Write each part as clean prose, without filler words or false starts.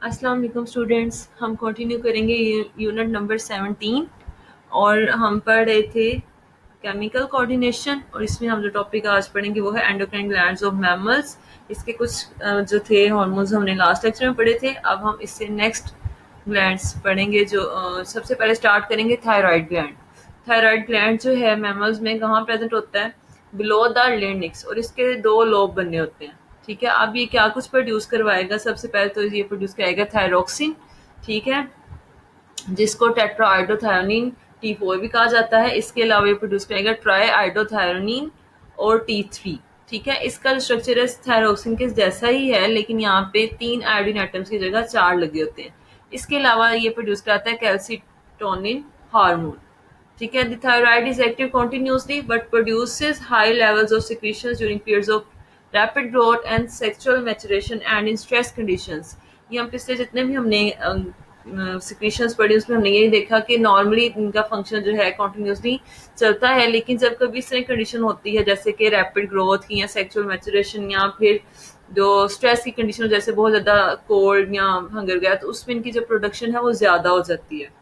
अस्सलाम वालेकुम स्टूडेंट्स, हम कंटिन्यू करेंगे यूनिट नंबर 17 और हम पढ़ रहे थे केमिकल कोऑर्डिनेशन। और इसमें हम जो टॉपिक आज पढ़ेंगे वो है एंडोक्राइन ग्लैंड्स ऑफ मैमल्स। इसके कुछ जो थे हार्मोन्स हमने लास्ट लेक्चर में पढ़े थे। अब हम इससे नेक्स्ट ग्लैंड्स पढ़ेंगे। जो सबसे पहले स्टार्ट करेंगे थायराइड ग्लैंड। थायराइड ग्लैंड जो है मैमल्स में कहाँ प्रेजेंट होता है? बिलो द लिम्फस, और इसके दो लोब बने होते हैं। ठीक है, अब ये क्या कुछ प्रोड्यूस करवाएगा? सबसे पहले तो ये प्रोड्यूस कराएगा थायरोक्सिन। ठीक है, जिसको टेट्राआइडोथायोनिन T4 भी कहा जाता है। इसके अलावा ये प्रोड्यूस करेगा ट्राई आइडोथायोनिन और T3। ठीक है, इसका जो स्ट्रक्चर है थायरोक्सिन के जैसा ही है, लेकिन यहाँ पे 3 आयोडीन एटम्स की जगह 4 लगे होते हैं। इसके अलावा ये प्रोड्यूस कराता है कैल्सिटोनिन हार्मोन। ठीक है, the thyroid is active continuously but produces high levels of secretions during periods of rapid growth and sexual maturation and in stress conditions। ये हम पिछले जितने भी हमने सिक्रीशंस पढ़ी उसमें हमने यही देखा कि नॉर्मली इनका फंक्शन जो है कॉन्टिन्यूसली चलता है, लेकिन जब कभी इस तरह कंडीशन होती है जैसे कि रैपिड ग्रोथ की या सेक्सुअल मैचुरेशन या फिर जो स्ट्रेस की कंडीशन हो, जैसे बहुत ज़्यादा कोल्ड या हंगर गया, तो उसमें इनकी जो प्रोडक्शन है वो ज़्यादा हो जाती है।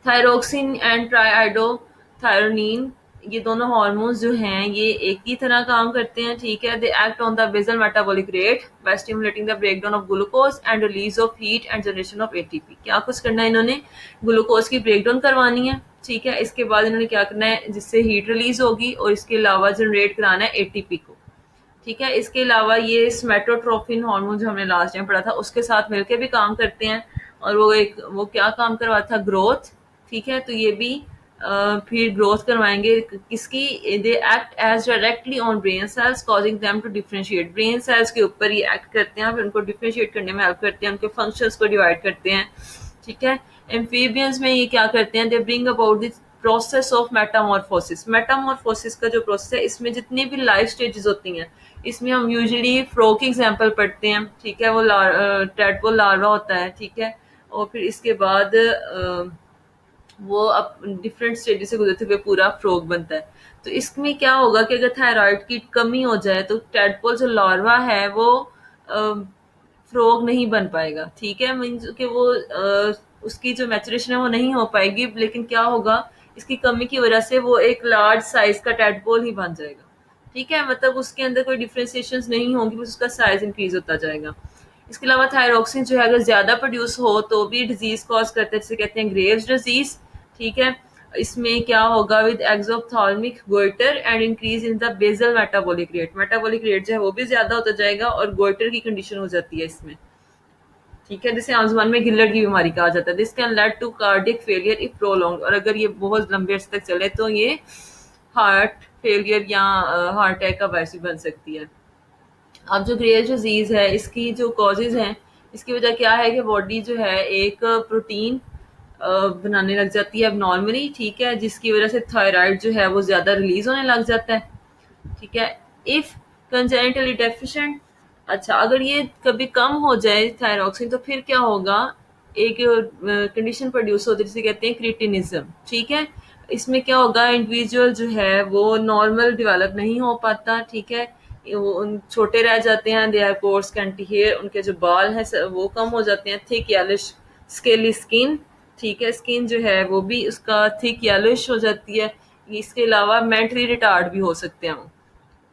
थायरोक्सिन एंड ट्राईआइडोथायोनिन, ये दोनों हार्मोन्स जो हैं ये एक ही तरह काम करते हैं। ठीक है, they act on the basal metabolic rate by stimulating the breakdown of glucose and release of heat and generation of ATP. क्या कुछ करना है इन्होंने? ग्लूकोज की ब्रेकडाउन करवानी है। ठीक है, इसके बाद इन्होंने क्या करना है जिससे हीट रिलीज होगी, और इसके अलावा जनरेट कराना है एटीपी को। ठीक है, इसके अलावा ये स्मेटोट्रोफिन हार्मोन जो हमने लास्ट टाइम पढ़ा था उसके साथ मिलकर भी काम करते हैं। और वो क्या काम करवाता था? ग्रोथ। ठीक है, तो ये भी फिर ग्रोथ करवाएंगे किसकी? They act as directly on brain cells causing them to differentiate. Brain cells के ऊपर ये एक्ट करते हैं, फिर उनको डिफरेंशिएट करने में हेल्प करते हैं, उनके फंक्शंस को डिवाइड करते हैं। ठीक है, एम्फीबियंस में ये क्या करते हैं? They bring about the process of Metamorphosis. Metamorphosis का जो प्रोसेस है इसमें जितनी भी लाइफ स्टेजेस होती हैं, इसमें हम यूजुअली फ्रॉग की एग्जांपल पढ़ते हैं। ठीक है, वो टैडपोल लार्वा होता है। ठीक है, और फिर इसके बाद वो अब डिफरेंट स्टेजेस से गुजरते हुए पूरा फ्रॉग बनता है। तो इसमें क्या होगा कि अगर थायराइड की कमी हो जाए तो टैडपोल जो लार्वा है वो फ्रॉग नहीं बन पाएगा। ठीक है, मीन्स कि वो उसकी जो मैचुरेशन है वो नहीं हो पाएगी, लेकिन क्या होगा इसकी कमी की वजह से वो एक लार्ज साइज का टैडपोल ही बन जाएगा। ठीक है, मतलब उसके अंदर कोई डिफ्रेंसिएशन नहीं होगी, बस उसका साइज इंक्रीज होता जाएगा। इसके अलावा थायरोक्सिन जो है अगर ज्यादा प्रोड्यूस हो तो भी डिजीज कॉज करते हैं, जिसे कहते हैं ग्रेव्स डिजीज। ठीक है, इसमें क्या होगा? With exophthalmic goitre and increase in the basal metabolic rate. Metabolic rate जो है वो भी ज्यादा होता जाएगा और गोइटर की कंडीशन हो जाती है इसमें। ठीक है, जिसे आम ज़ुबान में गिल्लट की बीमारी कहा जाता है। This can lead to cardiac failure if prolong, और अगर ये बहुत लंबे अर्से तक चले तो ये हार्ट फेलियर या हार्ट अटैक का बायस भी बन सकती है। अब जो ग्रेव्स डिजीज है इसकी जो कॉजेज हैं, इसकी वजह क्या है कि बॉडी जो है एक प्रोटीन बनाने लग जाती है अब नॉर्मली। ठीक है, जिसकी वजह से थायराइड जो है वो ज्यादा रिलीज होने लग जाता है। ठीक है, इफ कंजेनिटली डेफिशिएंट, अच्छा अगर ये कभी कम हो जाए थायरोक्सिन तो फिर क्या होगा? एक कंडीशन प्रोड्यूस होती है जिसे कहते हैं क्रिटिनिज्म। ठीक है, इसमें क्या होगा? इंडिविजुअल जो है वो नॉर्मल डेवलप नहीं हो पाता। ठीक है, वो छोटे रह जाते हैं। They are coarse scanty hair, उनके जो बाल हैं वो कम हो जाते हैं। Thick yellowish scaly skin. ठीक है, स्किन जो है वो भी उसका थिक येलिश हो जाती है। इसके अलावा मेंटली रिटार्ड भी हो सकते हैं वो।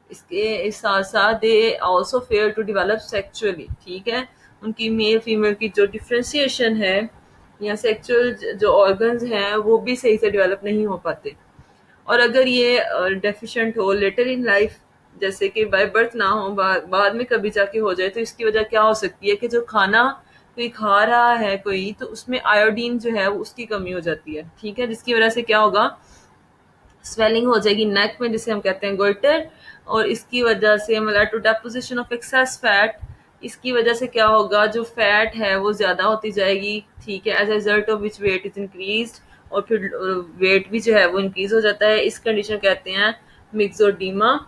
इसके साथ साथ they also fail to develop sexually. ठीक है, उनकी मेल फीमेल की जो डिफ्रेंसिएशन है या सेक्चुअल जो ऑर्गन्स हैं वो भी सही से डेवलप नहीं हो पाते। और अगर ये डेफिशिएंट हो लेटर इन लाइफ, जैसे कि बाय बर्थ ना हो, बाद में कभी जाके हो जाए, तो इसकी वजह क्या हो सकती है कि जो खाना कोई खा रहा है कोई, तो उसमें आयोडीन जो है वो उसकी कमी हो जाती है। ठीक है, जिसकी वजह से क्या होगा? स्वेलिंग हो जाएगी नेक में, जिसे हम कहते हैं गोइटर। और इसकी वजह से मतलब to deposition of excess fat, इसकी वजह से क्या होगा? जो फैट है वो ज्यादा होती जाएगी। ठीक है, as a result of which weight is increase, और फिर वेट भी जो है वो इंक्रीज हो जाता है। इस कंडीशन कहते हैं मिक्सोडीमा।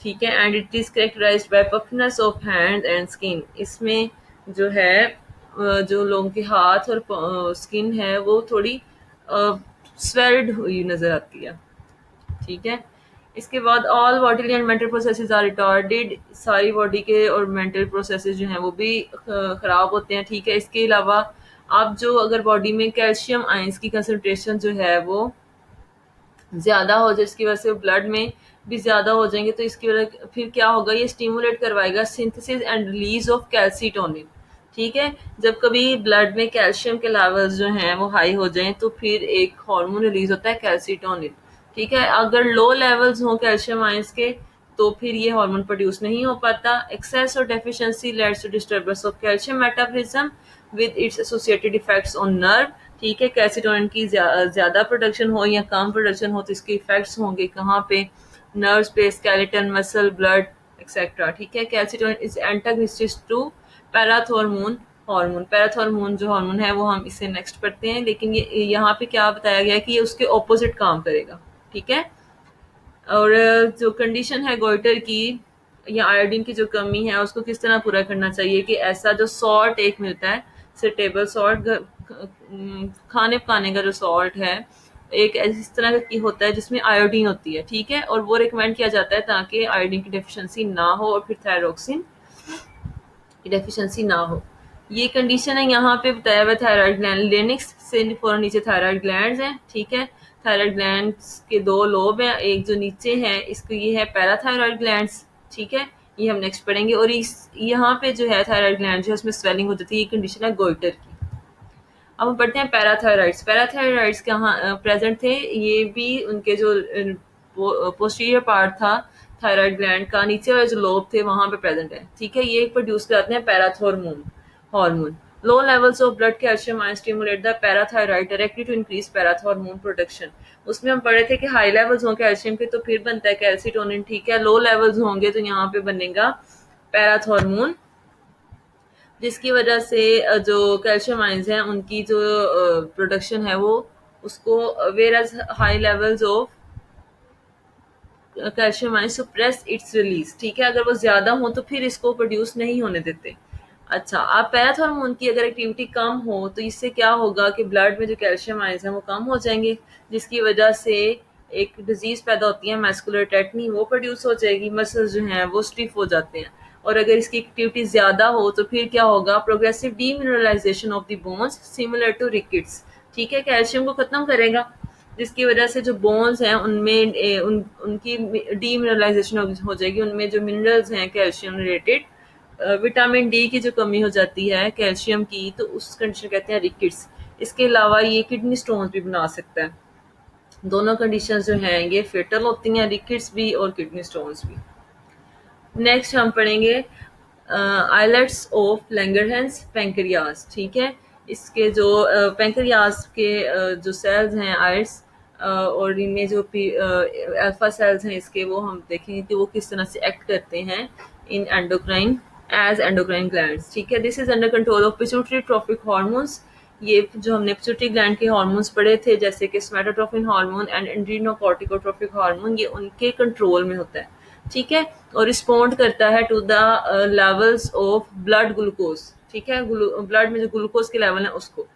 ठीक है, and it is characterised by puffiness of hand and skin. इसमें जो है जो लोगों के हाथ और स्किन है वो थोड़ी स्वेल्ड हुई नजर आती है। ठीक है, इसके बाद all bodily and mental processes are retarded, सारी बॉडी के और मेंटल प्रोसेसेस जो हैं वो भी ख़राब होते हैं, ठीक है। इसके अलावा आप जो अगर बॉडी में कैल्शियम आयंस की कंसनट्रेशन जो है वो ज़्यादा हो जाए, इसकी वजह से ब्लड में भी ज़्यादा हो जाएंगे, तो इसकी वजह फिर क्या होगा, ये स्टिमुलेट करवाएगा synthesis and release of calcitonin, ठीक है। जब कभी ब्लड में कैल्शियम के लेवल्स जो हैं वो हाई हो जाएं तो फिर एक हार्मोन रिलीज होता है कैल्सीटोनिन, ठीक है। अगर लो लेवल्स हों कैल्शियम आयंस के तो फिर ये हार्मोन प्रोड्यूस नहीं हो पाता। एक्सेस और deficiency leads to disturbance of calcium metabolism with its associated effects on nerve, ठीक है। कैल्सीटोनिन की ज़्यादा प्रोडक्शन हो या कम प्रोडक्शन हो तो इसके इफेक्ट्स होंगे कहाँ पे, नर्व्स पे, स्केलेटन, मसल, ब्लड एक्सेट्रा, ठीक है। Calcitonin is antagonistic to parathormone hormone. Parathormone जो हार्मोन है वो हम इससे नेक्स्ट पढ़ते हैं, लेकिन ये यहाँ पे क्या बताया गया है कि ये उसके ऑपोजिट काम करेगा, ठीक है। और जो कंडीशन है गोइटर की या आयोडीन की जो कमी है उसको किस तरह पूरा करना चाहिए, कि ऐसा जो सॉल्ट एक मिलता है, जैसे टेबल सॉल्ट, खाने पकाने का जो सॉल्ट है एक इस तरह की होता है जिसमें आयोडीन होती है, ठीक है। और वो रिकमेंड किया जाता है ताकि आयोडीन की डेफिशिएंसी ना हो और फिर थायरोक्सिन की डेफिशिएंसी ना हो। ये कंडीशन है यहाँ पे बताया हुआ थायराइड ग्लैंड, लेनिक्स से फौरन नीचे थायराइड ग्लैंड्स हैं, ठीक है। थायराइड ग्लैंड्स के दो लोब हैं, एक जो नीचे है इसको ये है पैराथायराइड ग्लैंड्स, ठीक है। ये हम नेक्स्ट पढ़ेंगे। और इस यहाँ पे जो है थायराइड ग्लैंड जो है उसमें स्वेलिंग हो जाती है, ये कंडीशन है गोइटर की। अब हम पढ़ते हैं पैराथायराइड्स। पैराथायराइड्स कहाँ प्रेजेंट थे, ये भी उनके जो पोस्टीरियर पार्ट था थायराइड ग्लैंड का, नीचे वाले जो लोब थे वहां पे प्रेजेंट है, ठीक है। ये प्रोड्यूस करते हैं parathormone hormone. Low levels of blood calcium ion stimulate the parathyroid directly to increase parathormone production. उसमें हम पढ़े थे कि हाई लेवल्स हों कैल्शियम के तो फिर बनता है कैल्सीटोनिन, ठीक है। लो लेवल्स होंगे तो यहाँ पे बनेगा पैराथॉर्मोन, जिसकी वजह से जो कैल्शियम आयंस हैं उनकी जो प्रोडक्शन है वो उसको, whereas high levels of calcium ion suppress its release, ठीक है। अगर वो ज्यादा हो तो फिर इसको प्रोड्यूस नहीं होने देते। अच्छा, अब पैराथॉर्मोन की अगर एक्टिविटी कम हो तो इससे क्या होगा कि ब्लड में जो कैल्शियम आयंस हैं वो कम हो जाएंगे, जिसकी वजह से एक डिजीज पैदा होती है मैस्कुलर टेटनी, वो प्रोड्यूस हो जाएगी, मसल्स जो हैं वो स्टिफ हो जाते हैं। और अगर इसकी एक्टिविटी ज्यादा हो तो फिर क्या होगा, progressive demineralisation of the bones similar to rickets, ठीक है। कैल्शियम को खत्म करेगा जिसकी वजह से जो बोन्स हैं उनमें उनकी डीमिनरलाइजेशन हो जाएगी, उनमें जो मिनरल्स हैं कैल्शियम रिलेटेड, विटामिन डी की जो कमी हो जाती है कैल्शियम की, तो उस कंडीशन कहते हैं रिकेट्स। इसके अलावा ये किडनी स्टोन्स भी बना सकता है। दोनों कंडीशन जो हैं ये फेटल होती हैं, रिकेट्स भी और किडनी स्टोन्स भी। नेक्स्ट हम पढ़ेंगे आइलेट्स ऑफ लैंगरहैंस पैंक्रियाज, ठीक है। इसके जो पैंक्रियाज के जो सेल्स हैं आइट्स, और इनमें जो अल्फा सेल्स हैं इसके, वो हम देखेंगे कि वो किस तरह से एक्ट करते हैं in endocrine as endocrine glands, ठीक है। This is under control of pituitary trophic hormones. ये जो हमने पिट्यूटरी ग्लैंड के हार्मोन्स पढ़े थे जैसे कि सोमैटोट्रोपिन हार्मोन एंड एड्रीनोकॉर्टिकोट्रोपिक हार्मोन, ये उनके कंट्रोल में होता है, ठीक है। और रिस्पॉन्ड करता है to the levels of blood glucose, ठीक है। ब्लड में जो ग्लूकोज के लेवल है उसको।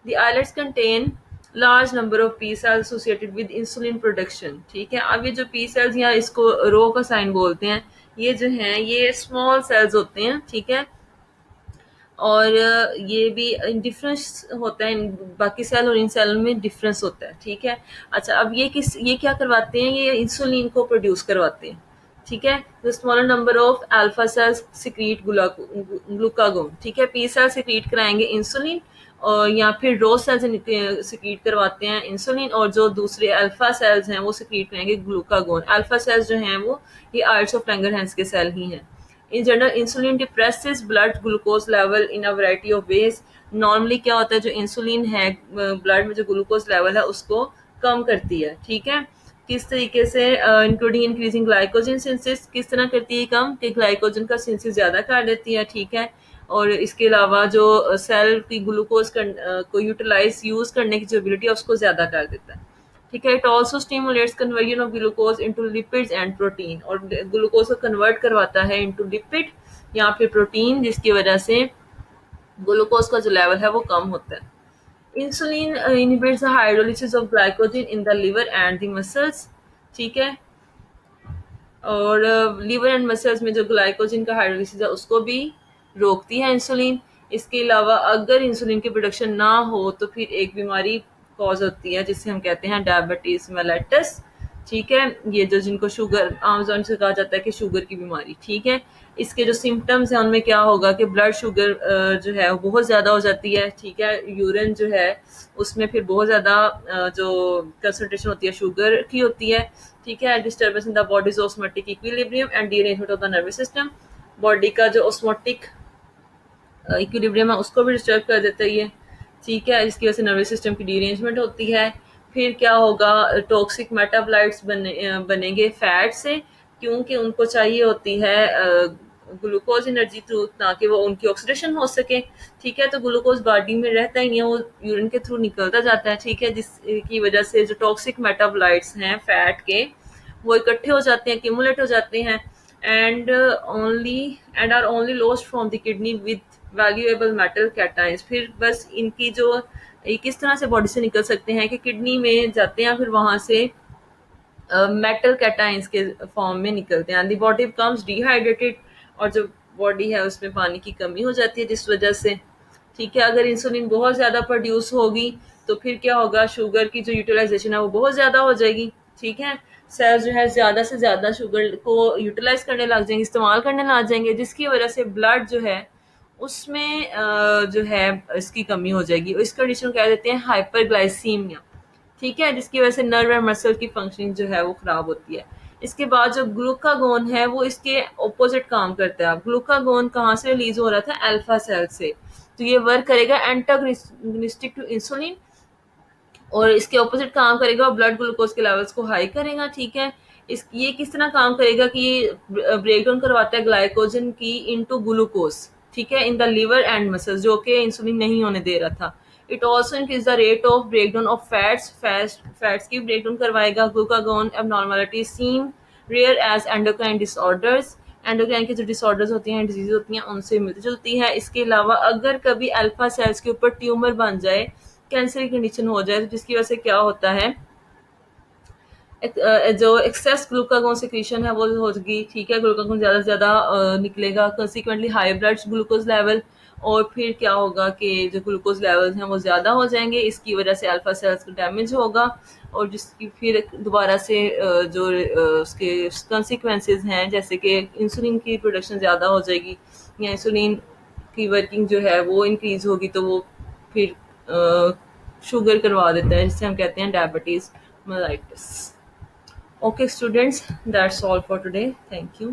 The islets contain large number of P cells associated with insulin production, ठीक है। अब ये जो पी सेल्स या इसको रो का साइन बोलते हैं, ये जो हैं ये स्मॉल सेल्स होते हैं, ठीक है। और ये भी डिफरेंस होता है बाकी सेल और इन सेल में डिफरेंस होता है, ठीक है। अच्छा, अब ये क्या करवाते हैं, ये इंसुलिन को प्रोड्यूस करवाते हैं, ठीक है। The smaller number of alpha cells secrete glucagon, ठीक है। पी सेल सिक्रीट कराएंगे इंसुलिन, और या फिर रो सेल्स सिक्रीट करवाते हैं इंसुलिन, और जो दूसरे अल्फा सेल्स हैं वो सिक्रीट करेंगे ग्लूकागोन। अल्फा सेल्स जो हैं वो ये आइट्स ऑफ लैंगरहैंस के सेल ही हैं। In general, insulin depresses blood glucose level in a variety of ways. Normally क्या होता है, जो इंसुलिन है ब्लड में जो ग्लूकोज लेवल है उसको कम करती है, ठीक है। किस तरीके से, इंक्लूडिंग इंक्रीजिंग ग्लाइकोजन सिंथेसिस, किस तरह करती है कम, कि ग्लाइकोजन का सिंथेसिस ज़्यादा कर देती है, ठीक है। और इसके अलावा जो सेल की ग्लूकोज को यूज़ करने की जो एबिलिटी है उसको ज़्यादा कर देता है, ठीक है। It also stimulates conversion of glucose into lipids and protein, और ग्लूकोज को कन्वर्ट करवाता है इंटू लिपिड या फिर प्रोटीन, जिसकी वजह से ग्लूकोज का जो लेवल है वो कम होता है। Insulin inhibits the hydrolysis of glycogen in the liver and the muscles, ठीक है। और लीवर एंड मसल्स में जो ग्लाइकोजन का हाइड्रोलिसिस है उसको भी रोकती है इंसुलिन। इसके अलावा अगर इंसुलिन की प्रोडक्शन ना हो तो फिर एक बीमारी कॉज होती है जिसे हम कहते हैं डायबिटीज मेलाइटस। ठीक है, ये जो जिनको शुगर आम जबान से कहा जाता है कि शुगर की बीमारी। ठीक है, इसके जो सिम्टम्स हैं उनमें क्या होगा कि ब्लड शुगर जो है वो बहुत ज़्यादा हो जाती है। ठीक है, यूरिन जो है उसमें फिर बहुत ज़्यादा जो कंसनट्रेशन होती है शुगर की होती है। ठीक है, disturbance in the body's osmotic equilibrium and derangement of the nervous system. Body का जो ऑस्मोटिक इक्विलिब्रियम है उसको भी डिस्टर्ब कर देता है ये। ठीक है, इसकी वजह से नर्वस सिस्टम की डीरेंजमेंट होती है। फिर क्या होगा, टॉक्सिक मेटाबोलाइट्स बनेंगे फैट से, क्योंकि उनको चाहिए होती है ग्लूकोज एनर्जी थ्रू, ताकि वो उनकी ऑक्सीडेशन हो सके। ठीक है, तो ग्लूकोज बॉडी में रहता ही नहीं है, वो यूरिन के थ्रू निकलता जाता है। ठीक है, जिसकी वजह से जो टॉक्सिक मेटाबोलाइट्स हैं फैट के वो इकट्ठे हो जाते हैं, एक्यूमुलेट हो जाते हैं and only and are only lost from the kidney with valuable metal cations. फिर बस इनकी जो ये किस तरह से बॉडी से निकल सकते हैं कि किडनी में जाते हैं, फिर वहां से मेटल कैटाइंस के फॉर्म में निकलते हैं। दी बॉडी बिकम्स डिहाइड्रेटेड, और जो बॉडी है उसमें पानी की कमी हो जाती है जिस वजह से। ठीक है, अगर इंसुलिन बहुत ज़्यादा प्रोड्यूस होगी तो फिर क्या होगा, शुगर की जो यूटिलाइजेशन है वो बहुत ज़्यादा हो जाएगी। ठीक है, सेल्स जो है ज़्यादा से ज़्यादा शुगर को यूटिलाइज करने लग जाएंगे, इस्तेमाल करने लग जाएंगे, जिसकी वजह से ब्लड जो है उसमें जो है इसकी कमी हो जाएगी। इस कंडीशन को कह देते हैं हाइपरग्लाइसीमिया। ठीक है, जिसकी वजह से नर्व एंड मसल की फंक्शनिंग जो है वो खराब होती है। इसके बाद जो ग्लूकागोन है वो इसके ऑपोजिट काम करता है। ग्लूकागोन कहाँ से रिलीज हो रहा था, अल्फा सेल से। तो ये वर्क करेगा एंटागोनिस्टिक टू इंसुलिन, और इसके ऑपोजिट काम करेगा और ब्लड ग्लूकोज के लेवल्स को हाई करेगा। ठीक है, इस ये किस तरह काम करेगा कि ये ब्रेक डाउन करवाता है ग्लाइकोजन की इनटू ग्लूकोज। ठीक है, in the liver and muscles, जो कि इंसुलिन नहीं होने दे रहा था। It also increase the rate of break down of fats की ब्रेक डाउन करवाएगा। Glucagon abnormality seem rare as endocrine disorders. Endocrine की जो डिसऑर्डर्स होती हैं, डिजीज होती हैं, उनसे मिलती जुलती है। इसके अलावा अगर कभी अल्फा सेल्स के ऊपर ट्यूमर बन जाए, कैंसर की कंडीशन हो जाए, तो जिसकी वजह से क्या होता है, जो एक्सेस ग्लूकागोन सिक्रीशन है वो होगी। ठीक है, ग्लूकागोन ज़्यादा से ज़्यादा निकलेगा, consequently high blood glucose level, और फिर क्या होगा कि जो ग्लूकोज लेवल्स हैं वो ज़्यादा हो जाएंगे। इसकी वजह से अल्फा सेल्स को डैमेज होगा, और जिसकी फिर दोबारा से जो उसके कंसिक्वेंसेज हैं, जैसे कि इंसुलिन की प्रोडक्शन ज़्यादा हो जाएगी, या इंसुलिन की वर्किंग जो है वो इंक्रीज होगी, तो वो फिर शुगर करवा देता है, जिसे हम कहते हैं diabetes mellitus. Okay, students, that's all for today. Thank you.